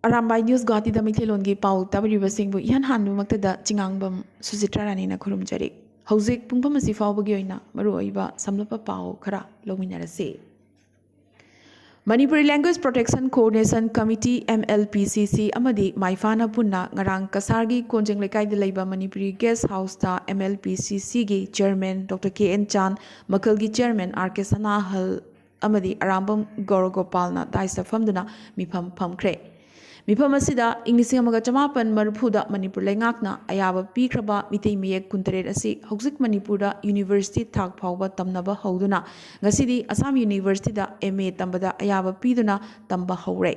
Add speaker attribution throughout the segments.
Speaker 1: Arambai News Guwahati da Maithelongi pau tabiribasingbu ihan hanbumaktada chingangbam Sujitra Ranina khurumjari. Hauzik pungpham asi fawbagi oina maruoiba samlapa pau khara longminarase. Manipuri Language Protection Coordination Committee MLPCC amadi maifana punna ngarang kasargi konjeng lekai de leiba Manipuri Guest House ta MLPCC gi Chairman Dr. KN Chan makalgi Chairman RK Sanahal amadi Arambam Gorogopalna daisa famduna mifam phamkhre. Mifam asida English amaga chamapan marphuda Manipur lengakna ayaba pikraba mitei miyek kunteret asi hauzik Manipurda University thak phawba tamnaba hauduna ngasidi Assam University da MA tambada ayaba piduna tamba haure.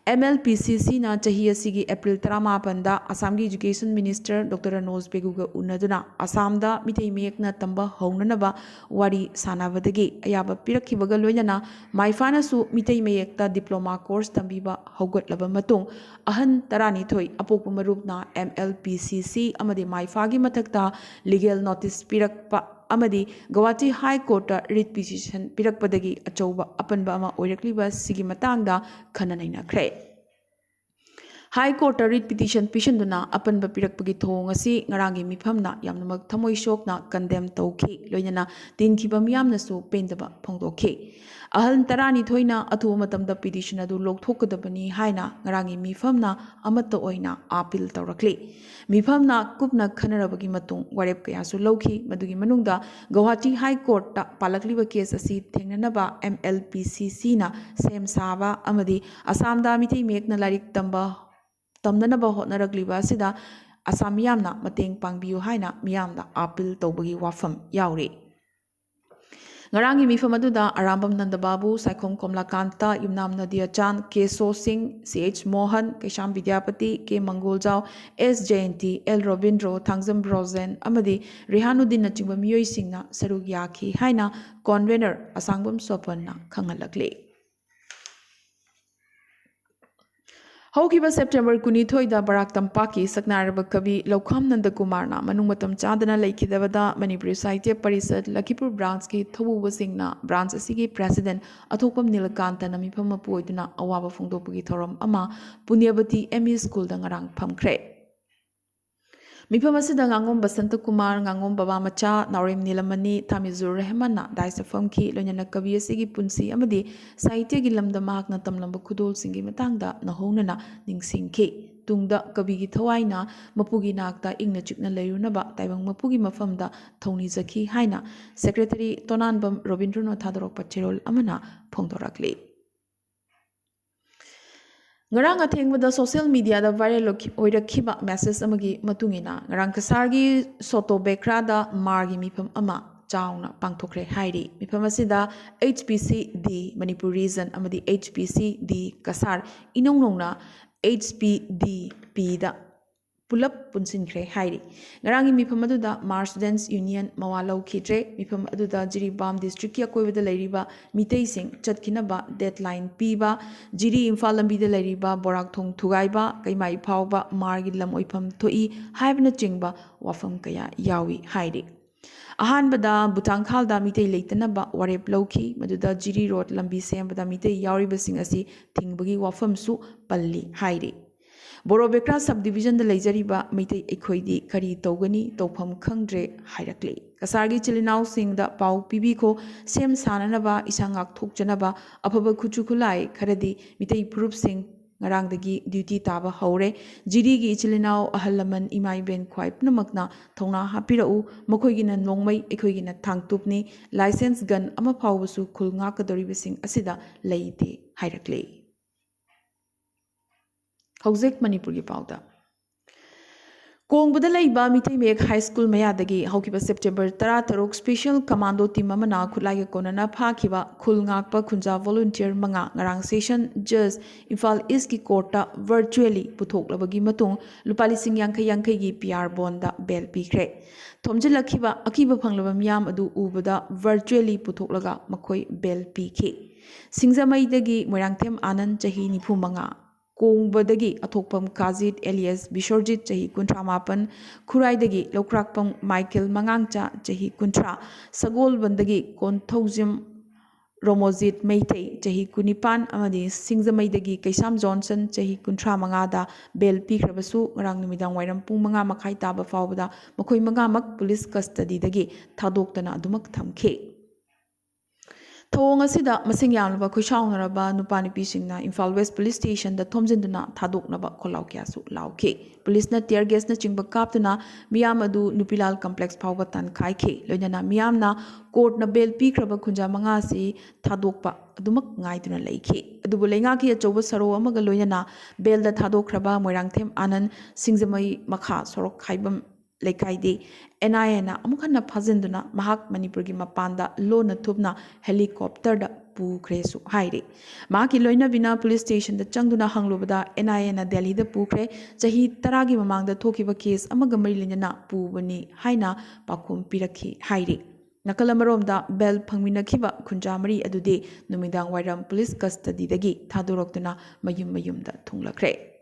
Speaker 1: MLPCC na chahi asigi April 18 da Assam gi Education Minister Dr. Ranoj Beguga unaduna Assam da mitei miyekna tamba haunanaba wari sanabadagi ayaba pirakhibaga loinana maifana su mitei miyekta diploma course tambiba haugatlaba matung ahan tarani thoi apok marupna MLPCC amadi maifagi mathakta legal notice pirakpa amadi Guwahati High Court writ petition pirakpadagi achauba apanba ama oirakliba sigi matangda khananainakre. High Court writ petition pishanduna apanba pirakpagi thong asi ngarangi mifamna yamnamak thamoi shokna condemn tawkhi loinana tinkhiba miyamna su pendaba phongdokhi. Ahal tarani thoina athu matamda petition adu lokthokadabani haina ngarangi mifamna amatta oina appeal tawrakli. Mifamna kupna khanarabagi matung warep kaya su lawkhi madugi manungda Guwahati High Court ta palakliba case asi thengnanaba MLPCC na sem saba amadi Assam da mitei mekna larik tamnanaba hotnaragliba asida Assam miyamna mateng pangbiyu haina miyamda appeal tawbagi wafam yauri. Ngarangi mifam aduda Arambam Nandababu, Saikhom Komlakanta, Yumnam Nadia Chan, K. So Singh, C.H. Mohan, Kesham Vidyapati, K. Mangolzao, S. Jayanti, L. Robindro, Thangzam Brozen, Amadi, Rehanuddin Nachingba Miyoi Singna, Sarug Yaki, Haina, Convener, Asangbam Sopanna, Kangalakli. Haukiba September Kunithoi da Barak Tampaki Saknaraba Kavi Lokham Nandakumarna Manumatam Chandana Laikidavada Manipuri Sahitya Parisad Lakipur branch ki Thobu Singna branch asigi president Athopam Nilakanta Namipam Poiduna Awaba Fongdopagi Thoram Ama Punyabati ME School Dangarang Pamkre. Mifam asida ngangom Basanta Kumar ngangom Baba Macha Naurim Nilamani Tamizur Rehmana Daisa Famki Lonyana Kavi asigi punsi amadi Sahitya gi lamda mahakna tamlamba khudol singi matangda nahonana ningsingki tungda kavi gi thawaina mapugi nakta ingna chikna leirunaba taibang mapugi mafamda thoni zakhi haina secretary Tonanbam Robindranath Thadorok Pachirol amana phongdorakli. Ngarang athengwada social media da viral oirakhiba message amagi matungina ngarang kasargi soto bekrada margi mifam ama chauna pangthokre hairi mifam asida HPCD Manipur region amadi HPCD kasar inongnongna HPDP da pulap punsinkhre hairi ngarangi mifam aduda Mar Students Union mawalau khitre mifam aduda Jiribam district ya koibada leiriba mitei sing chatkinaba deadline piba Jiri Imphal lambi da leiriba borak thong thugaiba kaimai phawba margi lam oifam thoi haibna chingba wafam kaya yawi hairi ahanbada Butangkhalda mitei leitanaba warep lawki maduda Jiri road lambi sembada mitei yauribasing asi thingbagi wafam su palli hairi Borobekra subdivision da leijariba mitei ekhoidi kari togani tofam khangdre hairakli kasargi chilinau sing da pau pibiko sem sananaba isangak thokjanaba afaba khuchukhulai kharadi mitei proof sing ngarangdagi duty taba haure jiri gi chilinau ahalaman imai ben khwai pnamakna thongna hapirau makhoigina nongmai ekhoigina thangtupni license gun ama phawbusu khulnga kadoribasing asida leite hairakli Hauzik Manipur gi pauda Kongbada leiba mitei mek high school mayadagi haukiba September 13 special commando team amana khulai konana phakhiba khulngakpa khunja volunteer manga ngarang session judge Imphal East ki court ta virtually puthoklabagi matung lupali sing yankai gi PR bond da bail pikre thomjilakhiba akiba phanglaba miyam adu ubada virtually puthoklaga makhoi bail pikhi singzamai dagi moirangthem anand chahi nifu manga Kongbadagi Athokpam Kazit alias Bishorjit Chahi Kuntra Mapan Khuraidagi Lokrakpam Michael Mangangcha Chahi Kuntra Sagol Bandagi Konthojim Romozit Meitei Chahi Kunipan amadi Singzamaidagi Kaisam Johnson Chahi Kuntra Mangada Bel Pikrabasu Ngarang Numidang Wairam Pung Manga Makai Taba Fawda Makoi Mangamak Police Custody Dagi Tadoktana Dumak Thamke Thawong asida masing yamlaba khuishaunaraba nupa nupisingna Imphal West Police Station da thomjinduna thadoknaba kholau kyasu lauke police na tear gas na chingba kaptuna miyam adu Nupilal complex phawba tan khaike loinana miyam na court na bail pikraba khunja manga si thadokpa adumak ngaiduna leike adubu lenga ki achoba saro amaga loinana bail da thadokraba moirangthem anand singzamai makha sorok khaibam Lekaidi NIA amukhanna phajinduna mahak Manipur gi mapanda lona thupna helicopter da pukre su haire maki loina bina police station da changduna hanglubada NIA na Delhi da pukre chahi 10 gi mamang da thokiba case amaga marilina pubani haina pakum pirakhi haire Nakalamarom da bel phangminakhiba khunjamari adude numidang wairam police custody dagi thadoroktuna mayum da thunglakre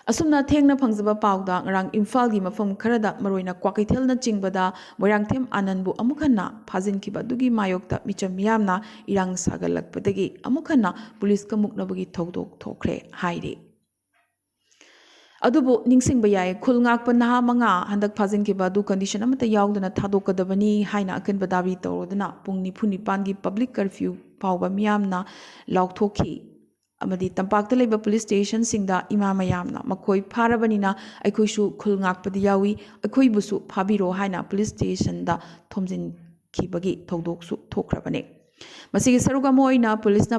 Speaker 1: Asumna thengna phangjaba pawda ngarang Imphal gi mafam kharada maroina Kwakaithel na chingbada Moirangthem Anandbu amukhanna phajinkiba dugi mayokta micham miyamna irang sagalakpadagi amukhanna police ka muknabagi thodok thokre haire Adubu ningsingba yai khulngakpa naha manga handak phajinkiba du condition amata yawduna thadokadabani haina akanba dabi tawroduna pung 9 gi public curfew pawba miyamna lauthokhi amadi tampakta leba police station singda ima mayamna makoi pharabanina aikhoisu khulngakpadi yawi akhoi busu phabiro haina police station da thomjin khibagi thodoksu thokrabane masigi saruga moina police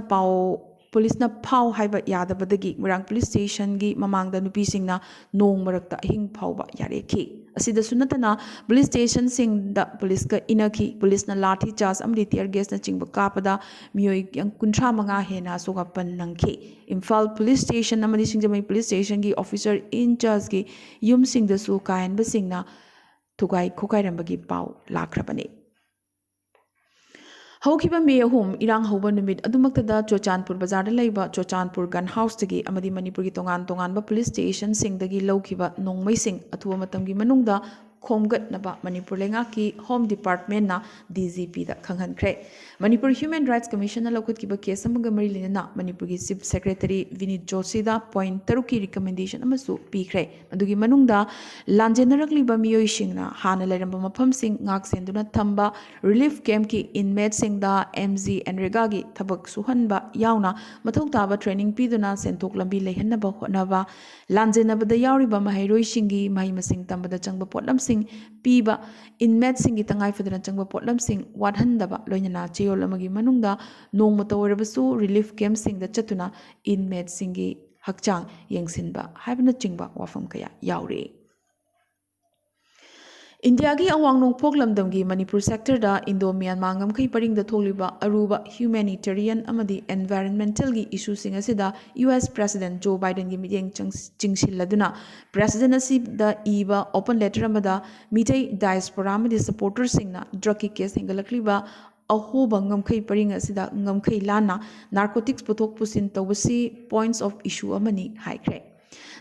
Speaker 1: na phau haiba yadabadagi murang police station gi mamangda nupi singna nong marakta hing phauba yarekhi asida sunatana police station singda police ka inakhi police na lathi charge amdi tear gas na chingba kapada mioi yang kuntra manga hena soga pan nangkhi Imphal police station amadi singjamai police station gi officer in charge gi yum singda su kayan ba singna thugai khokai rambagi pau lakrabane Haukiba May home Irang Hoba Numid Adumaktada Chochanpur Bazar Laiba Chochanpur Gun House Tagi Amadi Manipur gi tongan police station singdagi Laukiba Nongmai Sing Atua Matamgi Manungda Khomgat Naba Manipur Lengaki Home Department na DGP da Khanghankre Manipur Human Rights Commission na lokut kiba case amaga marilina na Manipur gi Chief Secretary Vinit Joshi da point taruki recommendation amasu pikre adugi manungda lanjenarakliba miyoi singna hana lairamba mafam sing ngak senduna thamba relief camp ki inmate singda MG and Regagi thabak suhanba yauna mathau taba training piduna sentok lambi lehenaba honaba lanjenabada yauriba mahairoi singi mahi masing tambada changba potlam sing piba inmate singi tangai fadana changba potlam sing wadhandaba loinana cheyol amagi manungda nongmata oirabasu relief camp singda chatuna inmate singi hakchang yengsinba haibna chingba wafam kaya yaure India gi awang nong poklamdam gi Manipur sector da Indo Myanmar ngamkai paring da tholiba aruba humanitarian amadi environmental gi issue sing asida US President Joe Biden gi mityeng chingsilladuna President asib da iba open letter amada mitai diaspora amadi supporters singna drug ki case hingalakliba ahoba ngamkai paring asida ngamkai lana narcotics puthok pusin tawasi points of issue amani haikre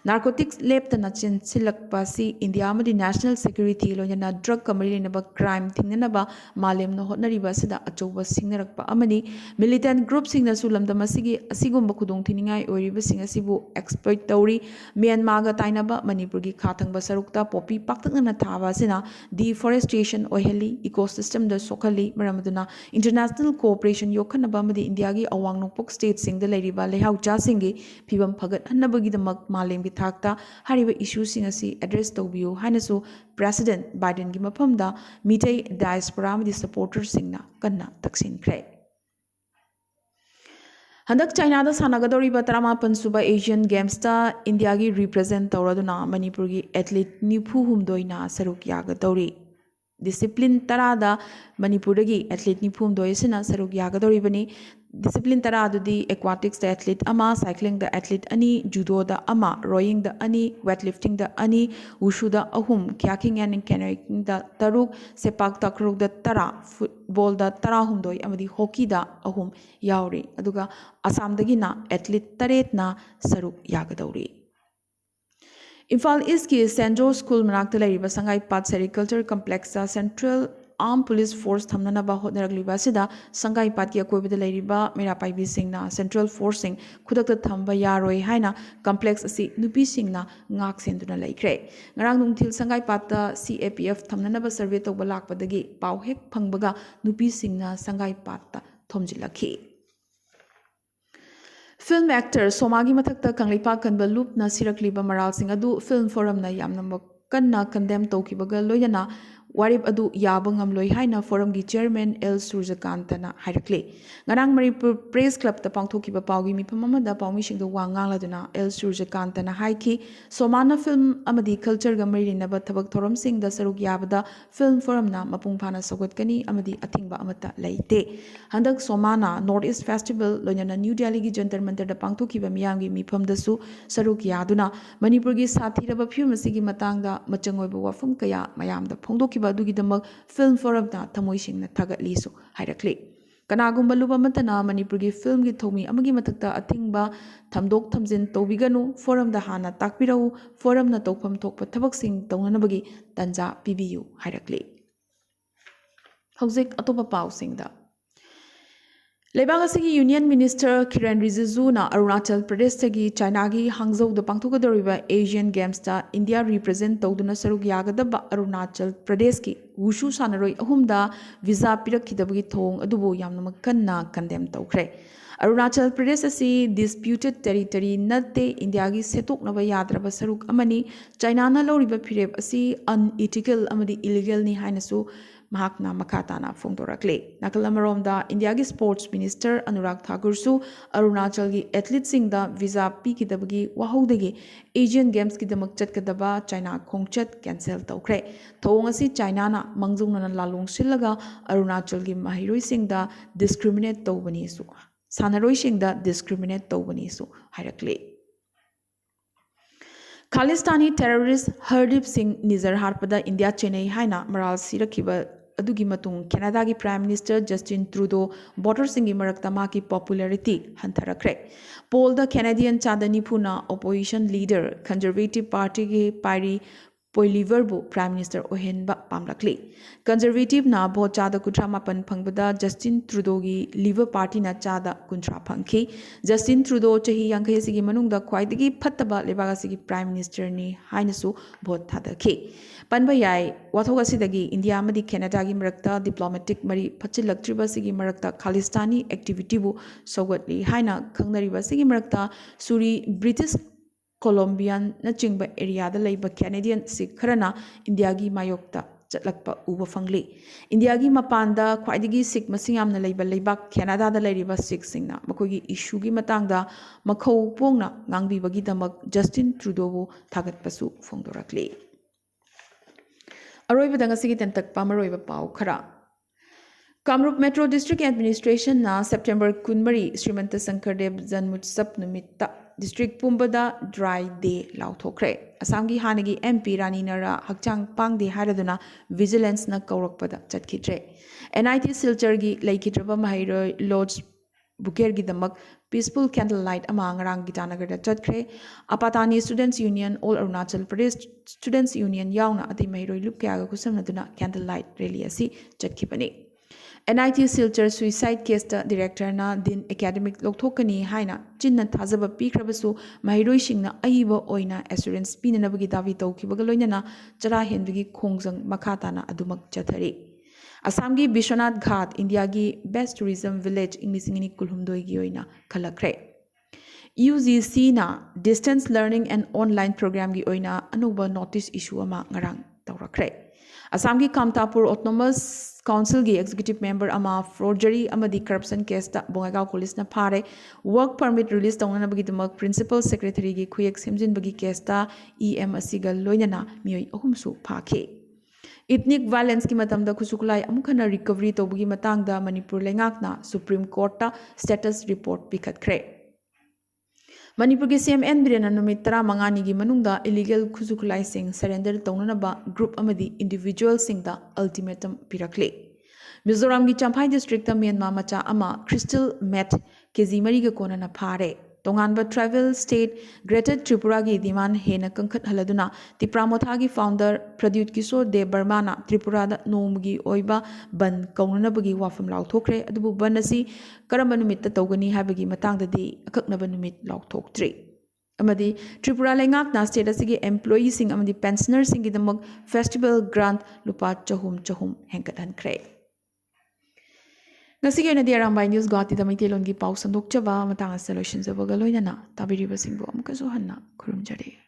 Speaker 1: Narcotics lab the Nachin Silak Pasi, India Amadi National Security, Loyana drug Kamarinaba crime, Tinganaba, Malem no Hotnariba Sida, Achoba Singarakpa Amani, militant group singer Sulam the Masigi, Asigum Bakudong Tiningai, or Riba Singasibu, exploit Tauri, Myanmar Tainaba, Manipurgi Katang Basarukta, Poppy, Paktan Tava Sina, deforestation, Oheli, ecosystem, the Sokali, Maramaduna, international cooperation, Yokanabama, the Indiagi, Awang no Pok state sing the Lady Valley, how Jasingi, Pibam Pagat, Hanabagi the Malem. Thakta hariba issues sing asi address tawbiu hainasu President Biden gi maphamda mitai diaspora amadi supporters singna kanna taksin khre Handak China da sanagadori ba 38 suba Asian Games ta India gi represent tawraduna Manipur gi athlete nipu humdoina saruk yaga tawri discipline tarada Manipur gi athlete nipu humdoi sina saruk yaga tawri bani discipline taradu di aquatics da athlete ama cycling da athlete ani judo da ama rowing da ani weightlifting da ani wushu da ahum kayaking and canoeing da taruk sepak takraw da tara football da tara humdoi amadi hockey da ahum yauri aduga Assam dagi na athlete taret na saruk yagadawri Imphal East ki St. Joe School manakta lairiba Sangai Path Sericulture Complex da Central armed police force thamnanaba hotnaragliba asida sangai patki akoibada leiriba mera paibi singna central force sing khudakta thamba yaroi haina complex asi nupi singna ngak senduna laikre ngarang nungthil sangai patta CAPF thamnanaba survey tawba lakpadagi pau hek phangbaga nupi singna sangai patta thomjilakhi Film actor Somagi mathakta kanglipa kanba loop na sirakliba maral sing adu film forum na yamna kanna condemn tawkibaga loyana warip adu yabangam loi haina forum gi chairman L Surjakantana hairakle ngarang Manipur Press Club ta pangthokiba pawgi mifam amada pawmi singdo wangang laduna L Surjakantana haiki Somana film amadi culture ga marinaba thabak thoram sing da saruk yabada film forum na mapung phana sogotkani amadi athingba amata leite handak Somana North East Festival loyana New Delhi gi Jantar Mantar da pangthokiba miyamgi mifam dasu saruk yaduna Manipur gi sathiraba film asigi matangda machangoiba wafum kaya mayamda phongdokiba adugidamak film forum na thamoisingna thagatlisu hairakli kanagumba luba matana Manipur gi film gi thomi amagi mathakta athingba thamdok thamjin tobiganu forum da hana takpirau forum na tokpham thokpa thabak sing tongnanabagi tanja pibiyu hairakli hojik atopa pau singda Leibang asigi Union Minister Kiren Rijiju na Arunachal Pradesh tagi China gi Hangzhou da pangthogadoriba Asian Games ta India represent tawduna saruk yagadaba Arunachal Pradesh ki wushu sanaroi ahumda visa pirakhidabagi thong adubu yamna kanna condemn tawkhre Arunachal Pradesh asi disputed territory natte India gi setoknaba yadraba saruk amani China na loriba phireb asi unethical amadi illegal ni hainasu mahakna makatana phongdorakle nakalamaromda India gi sports minister Anurag Thakur su Arunachal gi athletes sing da visa pikidabagi wahodagi Asian Games ki damak chatkadaba China khongchat cancel tawkhre thong asi China na mangjungna lalong sillaga Arunachal gi mahiroi sing da discriminate tawbani su sanaroi sing da discriminate tawbani su hairakle Khalistani terrorist Hardeep Singh Nizar harpada India Chennai haina maral sirakhiba adugi matung Canada gi Prime Minister Justin Trudeau voter singi marakta maki popularity hantarakre poll the Canadian chadani phuna opposition leader Conservative Party gi Pairi Poiliver bu Prime Minister ohenba pamlakli Conservative na vote chada kutra mapan phangbada Justin Trudeau gi Liberal Party na chada kuntra phangki Justin Trudeau chahi yankhai sigi manungda khwaidagi phattaba lebaga sigi Prime Minister ni hainasu vote thadakhi panba yai wathoga sidagi India amadi Canada gi marakta diplomatic mari phachilaktriba sigi marakta Khalistani activity bu sogatli haina khangnariba sigi marakta suri British Colombian na chingba area da laiba Canadian Sikh kharana India gi mayokta chatlakpa uba fangli India gi mapanda khwaidigi Sikh masing yamna laiba laibak Canada da lairiba Sikh singna makogi issue gi matangda makhau pongna ngangbibagi damak Justin Trudeau bu thagatpasu phongdorakli aroiba danga sigi tentak pamaroiba pau khara Kamrup Metro District Administration na September 13 Srimanta Sankardev Janmutsav numitta District Pumbada Dry Day lauthokre Assamgi hanagi MP Rani Nara hakchang pangde haraduna vigilance na kaurakpada chatkhitre NIT Silchar gi laikhitraba mahairoi Lodge Buker gi damak peaceful candlelight ama ngarang Gitanagar da chatkre Apatani Students Union All Arunachal Pradesh Students Union yauna ati mahairoi lup kya ga kusamnaduna candlelight rally asi chatkipani NIT Silchar suicide case da director na din academic lokthokani haina chinna thajaba pikrabasu mahiroi singna aiba oina assurance pinanabagi davi tawkibaga loinana chara henbigi khongjang makhatana adumak chathari Assam gi Bishwanath Ghat India gi best tourism village inglisingini kulhumdoi gi oina khalakre UGC na distance learning and online program gi oina anuba notice issue ama ngarang tawrakre Assam gi Kamtapur Autonomous Council gi executive member ama forgery amadi corruption case ta Bongaigaon police na phare work permit release tawna bagi damak principal secretary gi khuyek semjin bagi case ta EM asiga loinana mioi ahumsu phakhe ethnic violence ki matamda khusuklai amukhana recovery tawbagi matangda Manipur lengakna Supreme Court ta status report pikhatkre Manipur ki CMN Birena numit 15 gi manungda illegal khuzuklai sing surrender tawnanaba group amadi individual sing da ultimatum pirakle Mizoram gi Champhai district ta Myanmar macha ama crystal meth kg mari ga kona na phare तोंगानबा tribal state greater Tripura की demand हेना कंखत हलदुना तिप्रा मोथा की founder Pradyut किशोर देव बर्माना त्रिपुरा नोमगी ओइबा बन कौननबगी वाफम लाउथोखरे अदुबु बन असि करम नुमित तौगनी हाबगी मतंगददी अकक्नब नुमित लाउथोक्ट्री अमदी त्रिपुरा लेंगाकना स्टेट असि एम्प्लॉई सिंग अमदी पेंशनर सिंग दमक फेस्टिवल ग्रांट लुपा चहुम चहुम हेंकटहनख्रे ngasi oina di Arambai News Guwahati da Maitelon gi pau sandokchaba matang asa loisinjaba ga loinana tabiriba singbo amkaso hanna khurumjare